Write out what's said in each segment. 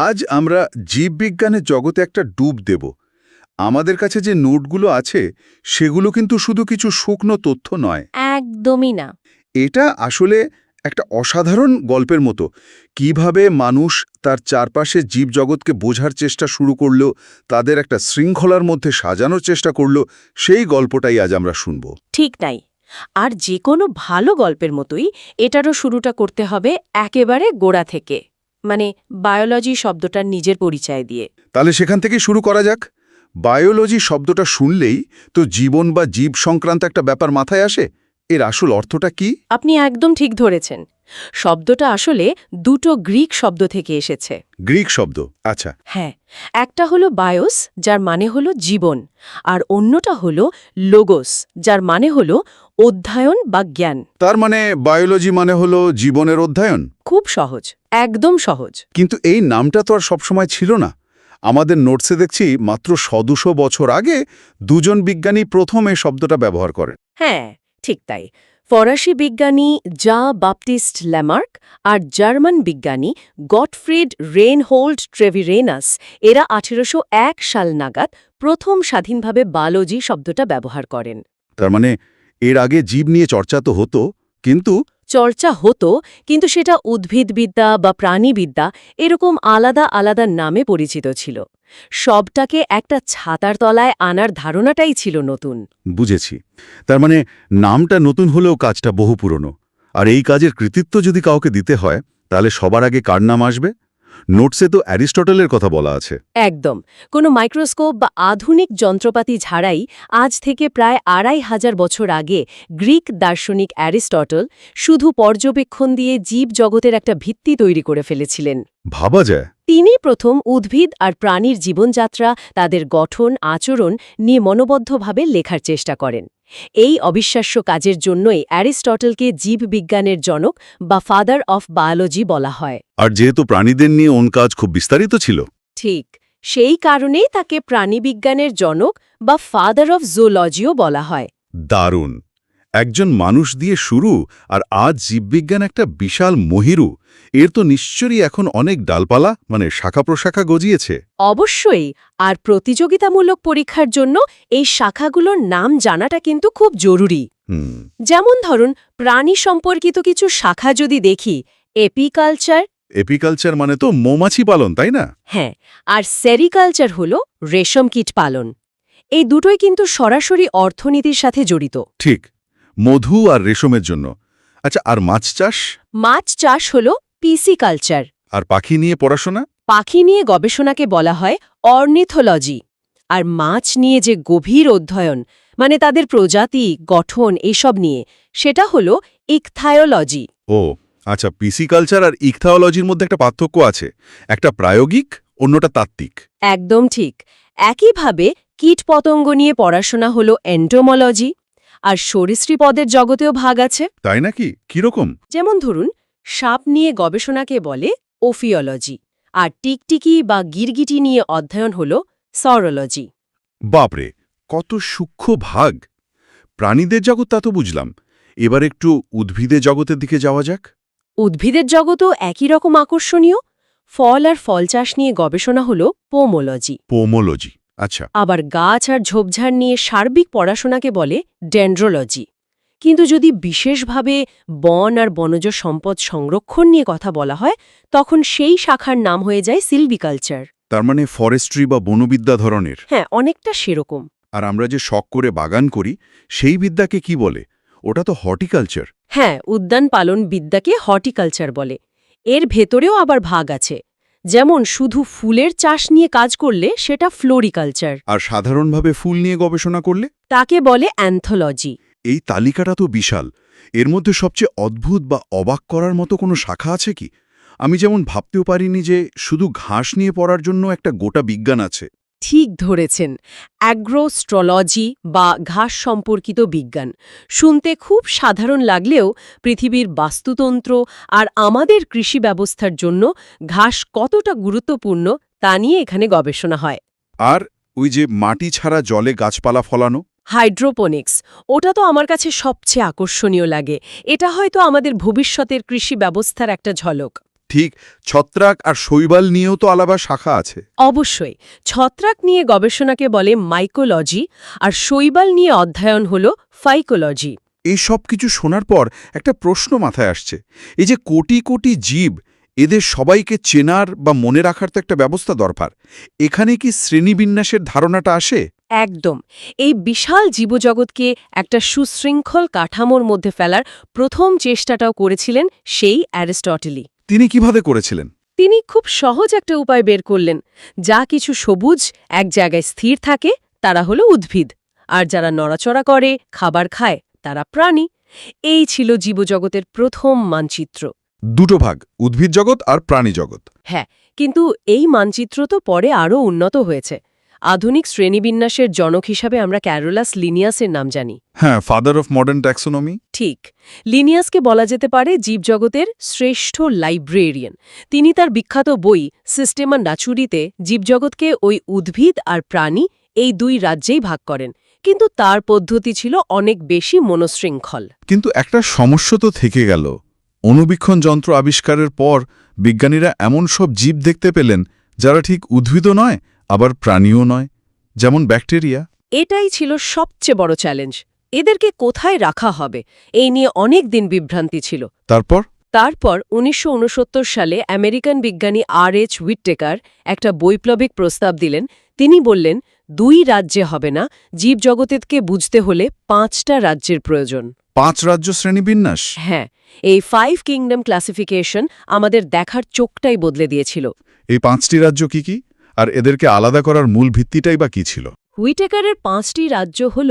আজ আমরা জীববিজ্ঞানের জগতে একটা ডুব দেব। আমাদের কাছে যে নোটগুলো আছে সেগুলো কিন্তু শুধু কিছু শুকনো তথ্য নয়। একদমই না। এটা আসলে একটা অসাধারণ গল্পের মতো। কিভাবে মানুষ তার চারপাশে জীবজগৎকে বোঝার চেষ্টা শুরু করলো, তাদের একটা শৃঙ্খলার মধ্যে সাজানোর চেষ্টা করলো, সেই গল্পটাই আজ আমরা শুনব। ঠিক নাই। আর যে কোনো ভালো গল্পের মতোই এটারও শুরুটা করতে হবে একেবারে গোড়া থেকে, মানে বায়োলজি শব্দটার নিজের পরিচয় দিয়ে। তাহলে সেখান থেকেই শুরু করা যাক। বায়োলজি শব্দটা শুনলেই তো জীবন বা জীব সংক্রান্ত একটা ব্যাপার মাথায় আসে। এর আসল অর্থটা কি? আপনি একদম ঠিক ধরেছেন। শব্দটা আসলে দুটো গ্রিক শব্দ থেকে এসেছে। গ্রিক শব্দ, আচ্ছা। হ্যাঁ, একটা হলো বায়োস, যার মানে হলো জীবন, আর অন্যটা হলো লোগোস, যার মানে হলো অধ্যয়ন বা জ্ঞান। তার মানে বায়োলজি মানে হলো জীবনের অধ্যয়ন। খুব সহজ, একদম সহজ। কিন্তু এই নামটা তো আর সবসময় ছিল না। আমাদের নোটসে দেখছি মাত্র 100-200 বছর আগে দুজন বিজ্ঞানী প্রথম এই শব্দটা ব্যবহার করেন। হ্যাঁ, ঠিক তাই। ফরাসি বিজ্ঞানী জা বাপটিস্ট ল্যামার্ক আর জার্মান বিজ্ঞানী গটফ্রিড রেইনহোল্ড ট্রেভিরেনাস এরা 1801 সাল নাগাদ প্রথম স্বাধীনভাবে বায়োলজি শব্দটা ব্যবহার করেন। তার মানে এর আগে জীব নিয়ে চর্চা তো হতো, কিন্তু চর্চা হতো, কিন্তু সেটা উদ্ভিদবিদ্যা বা প্রাণীবিদ্যা এরকম আলাদা আলাদা নামে পরিচিত ছিল। সবটাকে একটা ছাতার তলায় আনার ধারণাটাই ছিল নতুন। বুঝেছি। তার মানে নামটা নতুন হলেও কাজটা বহু পুরনো। আর এই কাজের কৃতিত্ব যদি কাউকে দিতে হয়, তাহলে সবার আগে কার নাম আসবে? নোটসে তো অ্যারিস্টটলের কথা বলা আছে। একদম। কোনো মাইক্রোস্কোপ বা আধুনিক যন্ত্রপাতি ছাড়াই আজ থেকে প্রায় 2500 বছর আগে গ্রিক দার্শনিক অ্যারিস্টটল শুধু পর্যবেক্ষণ দিয়ে জীবজগতের একটা ভিত্তি তৈরি করে ফেলেছিলেন। ভাবা যায়। তিনি প্রথম উদ্ভিদ আর প্রাণীর জীবনযাত্রা, তাদের গঠন, আচরণ নিয়ে মনোবদ্ধভাবে লেখার চেষ্টা করেন। এই অবিশ্বাস্য কাজের জন্যই অ্যারিস্টটলকে জীববিজ্ঞানের জনক বা ফাদার অফ বায়োলজি বলা হয়। আর যেহেতু প্রাণীদের নিয়ে ওন কাজ খুব বিস্তারিত ছিল। ঠিক, সেই কারণেই তাকে প্রাণীবিজ্ঞানের জনক বা ফাদার অফ জুলজিও বলা হয়। দারুণ। একজন মানুষ দিয়ে শুরু, আর আজ জীববিজ্ঞান একটা বিশাল মহিরু। এর তো নিশ্চয়ই এখন অনেক ডালপালা, মানে শাখা প্রশাখা গজিয়েছে। অবশ্যই। আর প্রতিযোগিতামূলক পরীক্ষার জন্য এই শাখাগুলোর নাম জানাটা কিন্তু খুব জরুরি। যেমন ধরুন, প্রাণী সম্পর্কিত কিছু শাখা যদি দেখি, এপিকালচার। এপিকালচার মানে তো মৌমাছি পালন, তাই না? হ্যাঁ, আর সেরিকালচার হলো রেশম কীট পালন। এই দুটোই কিন্তু সরাসরি অর্থনীতির সাথে জড়িত। ঠিক, মধু আর রেশমের জন্য। আচ্ছা, আর মাছ চাষ? মাছ চাষ হলো পিসিকালচার। আর পাখি নিয়ে পড়াশোনা? পাখি নিয়ে গবেষণাকে বলা হয় অর্নিথোলজি। আর মাছ নিয়ে যে গভীর অধ্যয়ন, মানে তাদের প্রজাতি, গঠন এসব নিয়ে, সেটা হলো ইকথায়োলজি। ও আচ্ছা, পিসিকালচার আর ইকথাওলজির মধ্যে একটা পার্থক্য আছে। একটা প্রায়োগিক, অন্যটা তাত্ত্বিক। একদম ঠিক। একইভাবে কীটপতঙ্গ নিয়ে পড়াশোনা হলো এন্টোমোলজি। আর সরীসৃপদের জগতেও ভাগ আছে। তাই নাকি? কিরকম? যেমন ধরুন, সাপ নিয়ে গবেষণাকে বলে ওফিওলজি, আর টিকটিকি বা গিরগিটি নিয়ে অধ্যয়ন হল সরোলজি। বাপরে, কত সূক্ষ্ম ভাগ! প্রাণীদের জগৎ তা তো বুঝলাম। এবার একটু উদ্ভিদের জগতের দিকে যাওয়া যাক। উদ্ভিদের জগতও একই রকম আকর্ষণীয়। ফল আর ফল চাষ নিয়ে গবেষণা হল পোমোলজি। পোমোলজি, আচ্ছা। আবার গাছ আর ঝোপঝাড় নিয়ে সার্বিক পড়াশোনাকে বলে ডেন্ড্রোলজি। কিন্তু যদি বিশেষভাবে বন আর বনজ সম্পদ সংরক্ষণ নিয়ে কথা বলা হয়, তখন সেই শাখার নাম হয়ে যায় সিলভিকালচার। তার মানে ফরেস্ট্রি বা বনবিদ্যা ধরনের। হ্যাঁ, অনেকটা সেরকম। আর আমরা যে শখ করে বাগান করি, সেই বিদ্যাকে কি বলে? ওটা তো হর্টিকালচার। হ্যাঁ, উদ্যান পালন বিদ্যাকে হর্টিকালচার বলে। এর ভেতরেও আবার ভাগ আছে। যেমন শুধু ফুলের চাষ নিয়ে কাজ করলে সেটা ফ্লোরিকালচার। আর সাধারণভাবে ফুল নিয়ে গবেষণা করলে? তাকে বলে অ্যান্থোলজি। এই তালিকাটা তো বিশাল। এর মধ্যে সবচেয়ে অদ্ভুত বা অবাক করার মতো কোনো শাখা আছে কি? আমি যেমন ভাবতেও পারিনি যে শুধু ঘাস নিয়ে পড়ার জন্য একটা গোটা বিজ্ঞান আছে। ঠিক ধরেছেন, অ্যাগ্রোস্ট্রোলজি বা ঘাস সম্পর্কিত বিজ্ঞান। শুনতে খুব সাধারণ লাগলেও পৃথিবীর বাস্তুতন্ত্র আর আমাদের কৃষি ব্যবস্থার জন্য ঘাস কতটা গুরুত্বপূর্ণ তা নিয়ে এখানে গবেষণা হয়। আর ওই যে মাটি ছাড়া জলে গাছপালা ফলানো? হাইড্রোপোনিক্স, ওটা তো আমার কাছে সবচেয়ে আকর্ষণীয় লাগে। এটা হয়তো আমাদের ভবিষ্যতের কৃষি ব্যবস্থার একটা ঝলক। ঠিক ছত্রাক আর শৈবাল নিয়েও তো আলাদা শাখা আছে। অবশ্যই ছত্রাক নিয়ে গবেষণাকে বলে মাইকোলজি, আর শৈবাল নিয়ে অধ্যয়ন হল ফাইকোলজি। এই সব কিছু শোনার পর একটা প্রশ্ন মাথায় আসছে, এই যে কোটি কোটি জীব, এদের সবাইকে চেনার বা মনে রাখার তো একটা ব্যবস্থা দরকার। এখানে কি শ্রেণীবিন্যাসের ধারণাটা আসে? একদম। এই বিশাল জীবজগৎকে একটা সুশৃঙ্খল কাঠামোর মধ্যে ফেলার প্রথম চেষ্টাটাও করেছিলেন সেই অ্যারিস্টটলই। তিনি কিভাবে করেছিলেন? তিনি খুব সহজ একটা উপায় বের করলেন। যা কিছু সবুজ এক জায়গায় স্থির থাকে তারা হলো উদ্ভিদ, আর যারা নড়াচড়া করে, খাবার খায়, তারা প্রাণী। এই ছিল জীবজগতের প্রথম মানচিত্র। দুটো ভাগ, উদ্ভিদ জগৎ আর প্রাণী জগৎ। হ্যাঁ, কিন্তু এই মানচিত্র তো পরে আরও উন্নত হয়েছে। আধুনিক শ্রেণীবিন্যাসের জনক হিসাবে আমরা ক্যারোলাস লিনিয়াসের নাম জানি। হ্যাঁ, ফাদার অফ মডার্ন ট্যাক্সোনমি। ঠিক, লিনিয়াসকে বলা যেতে পারে জীবজগতের শ্রেষ্ঠ লাইব্রেরিয়ান। তিনি তার বিখ্যাত বই সিস্টেমা ন্যাচুরিতে জীবজগৎকে ওই উদ্ভিদ আর প্রাণী এই দুই রাজ্যেই ভাগ করেন, কিন্তু তার পদ্ধতি ছিল অনেক বেশি মনশৃঙ্খল। কিন্তু একটা সমস্যা তো থেকে গেল। অণুবীক্ষণ যন্ত্র আবিষ্কারের পর বিজ্ঞানীরা এমন সব জীব দেখতে পেলেন যারা ঠিক উদ্ভিদও নয়, আবার প্রাণীও নয়, যেমন ব্যাকটেরিয়া। এটাই ছিল সবচেয়ে বড় চ্যালেঞ্জ। এদেরকে কোথায় রাখা হবে এই নিয়ে অনেক দিন বিভ্রান্তি ছিল। তারপর ১৯৬৯ সালে আমেরিকান বিজ্ঞানী R.H. হুইটেকার একটা বৈপ্লবিক প্রস্তাব দিলেন। তিনি বললেন, ২ রাজ্যে হবে না, জীবজগৎকে বুঝতে হলে ৫টা রাজ্যের প্রয়োজন। ৫ রাজ্য শ্রেণীবিন্যাস? হ্যাঁ, এই 5 কিংডম ক্লাসিফিকেশন আমাদের দেখার চোখটাই বদলে দিয়েছিল। এই ৫টি রাজ্য কি কি, আর এদেরকে আলাদা করার মূল ভিত্তিটাই বা কি ছিল? হুইটেকারের 5টি রাজ্য হল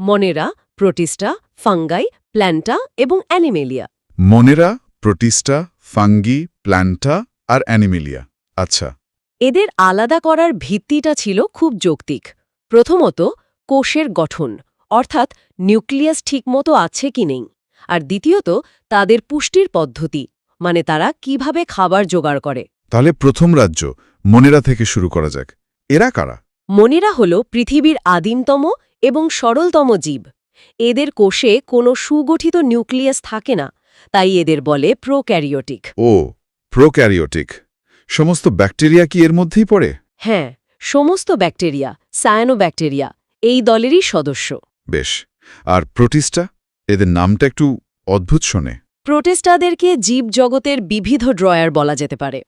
মনেরা, প্রোটিস্টা, ফাঙ্গাই, প্ল্যান্টা এবং অ্যানিমেলিয়া। মনেরা, প্রোটিস্টা, ফাঙ্গি, প্ল্যান্টা আর অ্যানিমেলিয়া। আচ্ছা। এদের আলাদা করার ভিত্তিটা ছিল খুব যৌক্তিক। প্রথমত, কোষের গঠন, অর্থাৎ নিউক্লিয়াস ঠিকমতো আছে কি নেই। আর দ্বিতীয়ত, তাদের পুষ্টির পদ্ধতি, মানে তারা কিভাবে খাবার জোগাড় করে। তাহলে প্রথম রাজ্য মনেরা থেকে শুরু করা যাক। এরা কারা? মনেরা হল পৃথিবীর আদিমতম এবং সরলতম জীব। এদের কোষে কোনো সুগঠিত নিউক্লিয়াস থাকে না, তাই এদের বলে প্রোক্যারিওটিক। ও, প্রোক্যারিওটিক। সমস্ত ব্যাকটেরিয়া কি এর মধ্যেই পড়ে? হ্যাঁ, সমস্ত ব্যাকটেরিয়া, সায়ানোব্যাকটেরিয়া এই দলেরই সদস্য। বেশ। আর প্রোটিস্টা? এদের নামটা একটু অদ্ভুত শোনে। প্রোটিস্টাদেরকে জীবজগতের বিবিধ ড্রয়ার বলা যেতে পারে।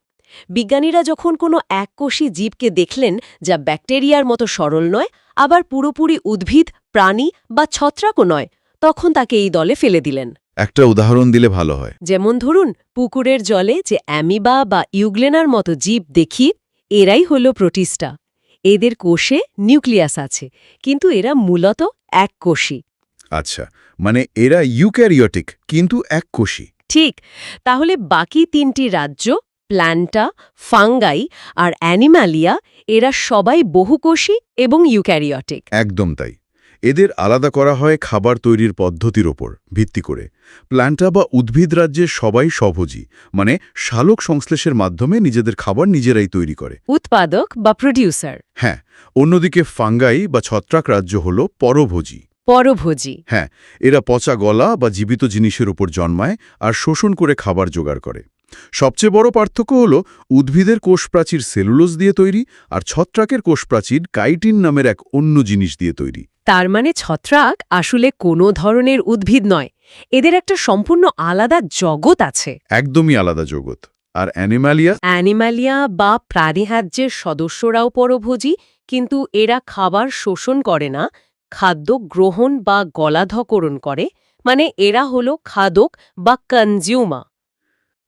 বিজ্ঞানীরা যখন কোনো এককোষী জীবকে দেখলেন যা ব্যাকটেরিয়ার মতো সরল নয়, আবার পুরোপুরি উদ্ভিদ, প্রাণী বা ছত্রাকও নয়, তখন তাকে এই দলে ফেলে দিলেন। একটা উদাহরণ দিলে ভালো হয়। যেমন ধরুন, পুকুরের জলে যে অ্যামিবা বা ইউগ্লেনার মতো জীব দেখি, এরাই হল প্রোটিস্টা। এদের কোষে নিউক্লিয়াস আছে, কিন্তু এরা মূলত এককোষী। আচ্ছা, মানে এরা ইউক্যারিওটিক কিন্তু এককোষী। ঠিক। তাহলে বাকি 3টি রাজ্য, প্ল্যান্টা, ফাঙ্গাই আর অ্যানিমালিয়া, এরা সবাই বহুকোষী এবং ইউক্যারিওটিক। একদম তাই। এদের আলাদা করা হয় খাবার তৈরির পদ্ধতির ওপর ভিত্তি করে। প্ল্যান্টা বা উদ্ভিদ রাজ্যে সবাই স্বভোজী, মানে শালক সংশ্লেষের মাধ্যমে নিজেদের খাবার নিজেরাই তৈরি করে। উৎপাদক বা প্রডিউসার। হ্যাঁ, অন্যদিকে ফাঙ্গাই বা ছত্রাক রাজ্য হল পরভোজী। পরভোজী। হ্যাঁ, এরা পচা গলা বা জীবিত জিনিসের উপর জন্মায় আর শোষণ করে খাবার জোগাড় করে। সবচেয়ে বড় পার্থক্য হল উদ্ভিদের কোষপ্রাচীর সেলুলোজ দিয়ে তৈরি, আর ছত্রাকের কোষপ্রাচীর কাইটিন নামের এক অন্য জিনিস দিয়ে তৈরি। তার মানে ছত্রাক আসলে কোনো ধরনের উদ্ভিদ নয়, এদের একটা সম্পূর্ণ আলাদা জগৎ আছে। একদমই আলাদা জগৎ। আর অ্যানিমালিয়া বা প্রাণীরাজ্যের সদস্যরাও পরভোজী, কিন্তু এরা খাবার শোষণ করে না, খাদ্য গ্রহণ বা গলাধঃকরণ করে, মানে এরা হলো খাদক বা কনজিউমার।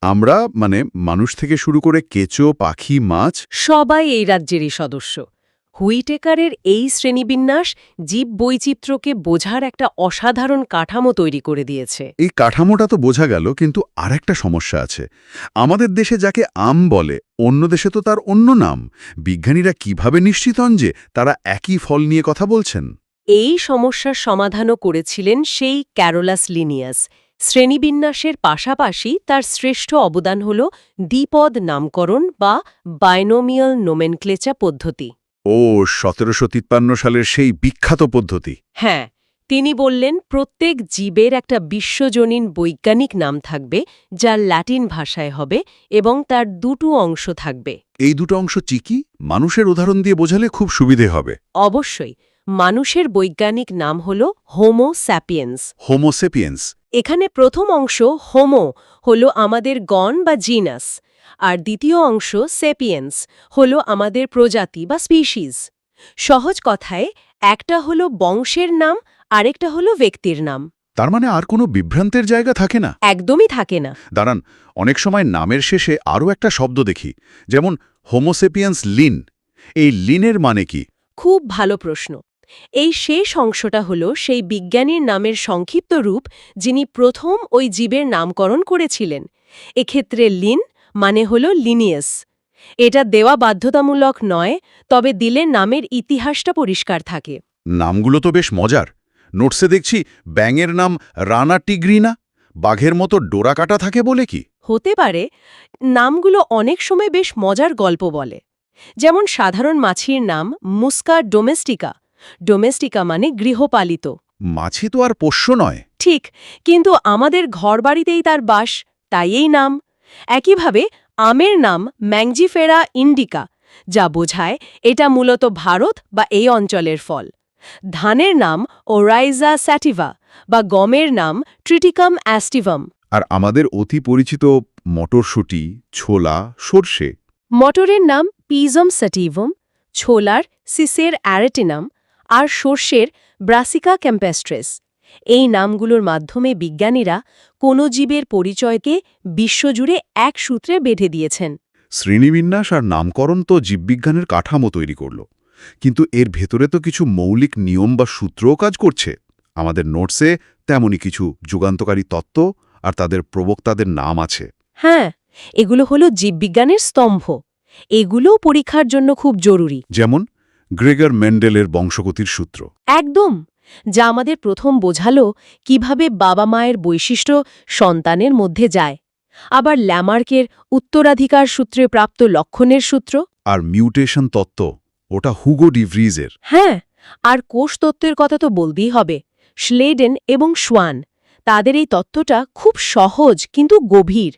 আমরা, মানে মানুষ থেকে শুরু করে কেঁচো, পাখি, মাছ, সবাই এই রাজ্যেরই সদস্য। হুইটেকারের এই শ্রেণীবিন্যাস জীব বৈচিত্র্যকে বোঝার একটা অসাধারণ কাঠামো তৈরি করে দিয়েছে। এই কাঠামোটা তো বোঝা গেল, কিন্তু আরেকটা সমস্যা আছে। আমাদের দেশে যাকে আম বলে, অন্য দেশে তো তার অন্য নাম। বিজ্ঞানীরা কিভাবে নিশ্চিত হন যে তারা একই ফল নিয়ে কথা বলছেন? এই সমস্যার সমাধানও করেছিলেন সেই ক্যারোলাস লিনিয়াস। শ্রেণীবিন্যাসের পাশাপাশি তার শ্রেষ্ঠ অবদান হল দ্বিপদ নামকরণ বা বাইনোমিয়াল নোমেনক্লেচার পদ্ধতি। ও, ১৭৫৩ সালের সেই বিখ্যাত পদ্ধতি। হ্যাঁ, তিনি বললেন প্রত্যেক জীবের একটা বিশ্বজনীন বৈজ্ঞানিক নাম থাকবে যা ল্যাটিন ভাষায় হবে এবং তার দুটো অংশ থাকবে। এই দুটো অংশ কি মানুষের উদাহরণ দিয়ে বোঝালে খুব সুবিধে হবে। অবশ্যই মানুষের বৈজ্ঞানিক নাম হল হোমো স্যাপিয়েন্স। হোমোসেপিয়েন্স। এখানে প্রথম অংশ হোমো হল আমাদের গণ বা জিনাস, আর দ্বিতীয় অংশ সেপিয়েন্স হল আমাদের প্রজাতি বা স্পিসিস। সহজ কথায় একটা হল বংশের নাম, আরেকটা হল ব্যক্তির নাম। তার মানে আর কোনো বিভ্রান্তের জায়গা থাকে না? একদমই থাকে না। দাঁড়ান, অনেক সময় নামের শেষে আরও একটা শব্দ দেখি, যেমন হোমোসেপিয়েন্স লিন। এই লিনের মানে কি? খুব ভালো প্রশ্ন। এই শেষ অংশটা হল সেই বিজ্ঞানীর নামের সংক্ষিপ্ত রূপ যিনি প্রথম ওই জীবের নামকরণ করেছিলেন। এক্ষেত্রে লিন মানে হল লিনিয়াস। এটা দেওয়া বাধ্যতামূলক নয়, তবে দিলে নামের ইতিহাসটা পরিষ্কার থাকে। নামগুলো তো বেশ মজার। নোটসে দেখছি ব্যাঙের নাম রানা টিগ্রিনা, বাঘের মতো ডোরা কাটা থাকে বলে কি? হতে পারে। নামগুলো অনেক সময় বেশ মজার গল্প বলে। যেমন সাধারণ মাছির নাম মুস্কা ডোমেস্টিকা। ডোমেস্টিকা মানে গৃহপালিত। মাছি তো আর পোষ্য নয়। ঠিক, কিন্তু আমাদের ঘরবাড়িতেই তার বাস, তাই এই নাম। একইভাবে আমের নাম ম্যাংজিফেরা ইন্ডিকা, যা বোঝায় এটা মূলত ভারত বা এই অঞ্চলের ফল। ধানের নাম ওরাইজা স্যাটিভা বা গমের নাম ট্রিটিকাম অ্যাস্টিভাম। আর আমাদের অতি পরিচিত মটরশুঁটি, ছোলা, সর্ষে। মটরের নাম পিজম স্যাটিভম, ছোলার সিসের অ্যারেটিনাম আর সর্ষের ব্রাসিকা ক্যাম্পেস্ট্রেস। এই নামগুলোর মাধ্যমে বিজ্ঞানীরা কোনো জীবের পরিচয়কে বিশ্বজুড়ে এক সূত্রে বেঁধে দিয়েছেন। শ্রেণীবিন্যাস আর নামকরণ তো জীববিজ্ঞানের কাঠামো তৈরি করল, কিন্তু এর ভেতরে তো কিছু মৌলিক নিয়ম বা সূত্রও কাজ করছে। আমাদের নোটসে তেমনই কিছু যুগান্তকারী তত্ত্ব আর তাদের প্রবক্তাদের নাম আছে। হ্যাঁ, এগুলো হলো জীববিজ্ঞানের স্তম্ভ। এগুলোও পরীক্ষার জন্য খুব জরুরি। যেমন গ্রেগর মেন্ডেলের বংশগতির সূত্র। একদম, যা আমাদের প্রথম বোঝালো কিভাবে বাবা মায়ের বৈশিষ্ট্য সন্তানের মধ্যে যায়। আবার ল্যামার্কের উত্তরাধিকার সূত্রে প্রাপ্ত লক্ষণের সূত্র। আর মিউটেশন তত্ত্ব, ওটা হুগো ডি ভ্রিজের। হ্যাঁ, আর কোষ তত্ত্বের কথা তো বলতেই হবে। শ্লেডেন এবং সোয়ান, তাদের এই তত্ত্বটা খুব সহজ কিন্তু গভীর।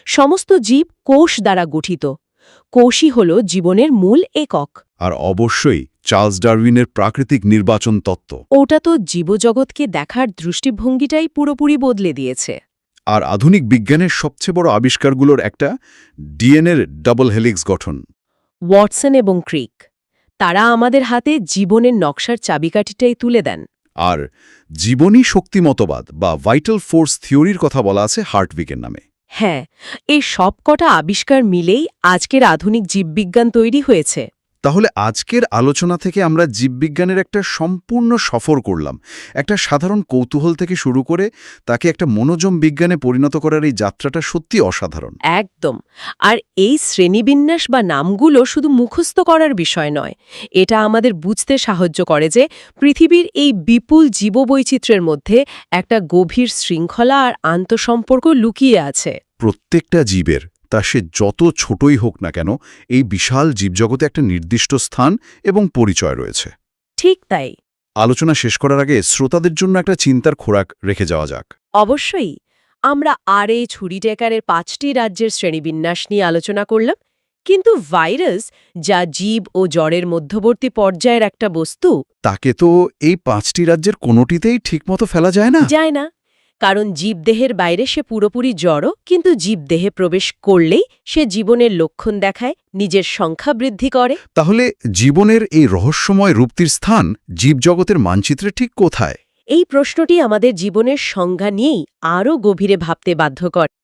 সমস্ত জীব কোষ দ্বারা গঠিত। কোষই হল জীবনের মূল একক। আর অবশ্যই চার্লস ডারউইনের প্রাকৃতিক নির্বাচন তত্ত্ব। ওটা তো জীবজগৎকে দেখার দৃষ্টিভঙ্গিটাই পুরোপুরি বদলে দিয়েছে। আর আধুনিক বিজ্ঞানের সবচেয়ে বড় আবিষ্কারগুলোর একটা ডিএনএর ডাবল হেলিক্স গঠন। ওয়াটসন এবং ক্রিক, তারা আমাদের হাতে জীবনের নকশার চাবিকাঠিটাই তুলে দেন। আর জীবনী শক্তিমতবাদ বা ভাইটাল ফোর্স থিওরির কথা বলা আছে হার্টভিকের নামে। হ্যাঁ, এই সবকটা আবিষ্কার মিলেই আজকের আধুনিক জীববিজ্ঞান তৈরি হয়েছে। তাহলে আজকের আলোচনা থেকে আমরা জীববিজ্ঞানের একটা সম্পূর্ণ সফর করলাম। একটা সাধারণ কৌতূহল থেকে শুরু করে তাকে একটা মনোযোগ বিজ্ঞানে পরিণত করার এই যাত্রাটা সত্যি অসাধারণ। একদম। আর এই শ্রেণীবিন্যাস বা নামগুলো শুধু মুখস্থ করার বিষয় নয়, এটা আমাদের বুঝতে সাহায্য করে যে পৃথিবীর এই বিপুল জীববৈচিত্র্যের মধ্যে একটা গভীর শৃঙ্খলা আর আন্তঃসম্পর্ক লুকিয়ে আছে। প্রত্যেকটা জীবের, তা সে যত ছোটই হোক না কেন, এই বিশাল জীবজগতে একটা নির্দিষ্ট স্থান এবং পরিচয় রয়েছে। ঠিক তাই। আলোচনা শেষ করার আগে শ্রোতাদের জন্য একটা চিন্তার খোরাক রেখে যাওয়া যাক। অবশ্যই। আমরা আর এই ছুরিটেকারের 5টি রাজ্যের শ্রেণীবিন্যাস নিয়ে আলোচনা করলাম, কিন্তু ভাইরাস, যা জীব ও জড়ের মধ্যবর্তী পর্যায়ের একটা বস্তু, তাকে তো এই 5টি রাজ্যের কোনোটিতেই ঠিকমতো ফেলা যায় না। যায় না, কারণ জীবদেহের বাইরে সে পুরোপুরি জড়, কিন্তু জীবদেহে প্রবেশ করলেই সে জীবনের লক্ষণ দেখায়, নিজের সংখ্যা বৃদ্ধি করে। তাহলে জীবনের এই রহস্যময় রূপটির স্থান জীবজগতের মানচিত্রে ঠিক কোথায়? এই প্রশ্নটি আমাদের জীবনের সংজ্ঞা নিয়েই আরও গভীরে ভাবতে বাধ্য করে।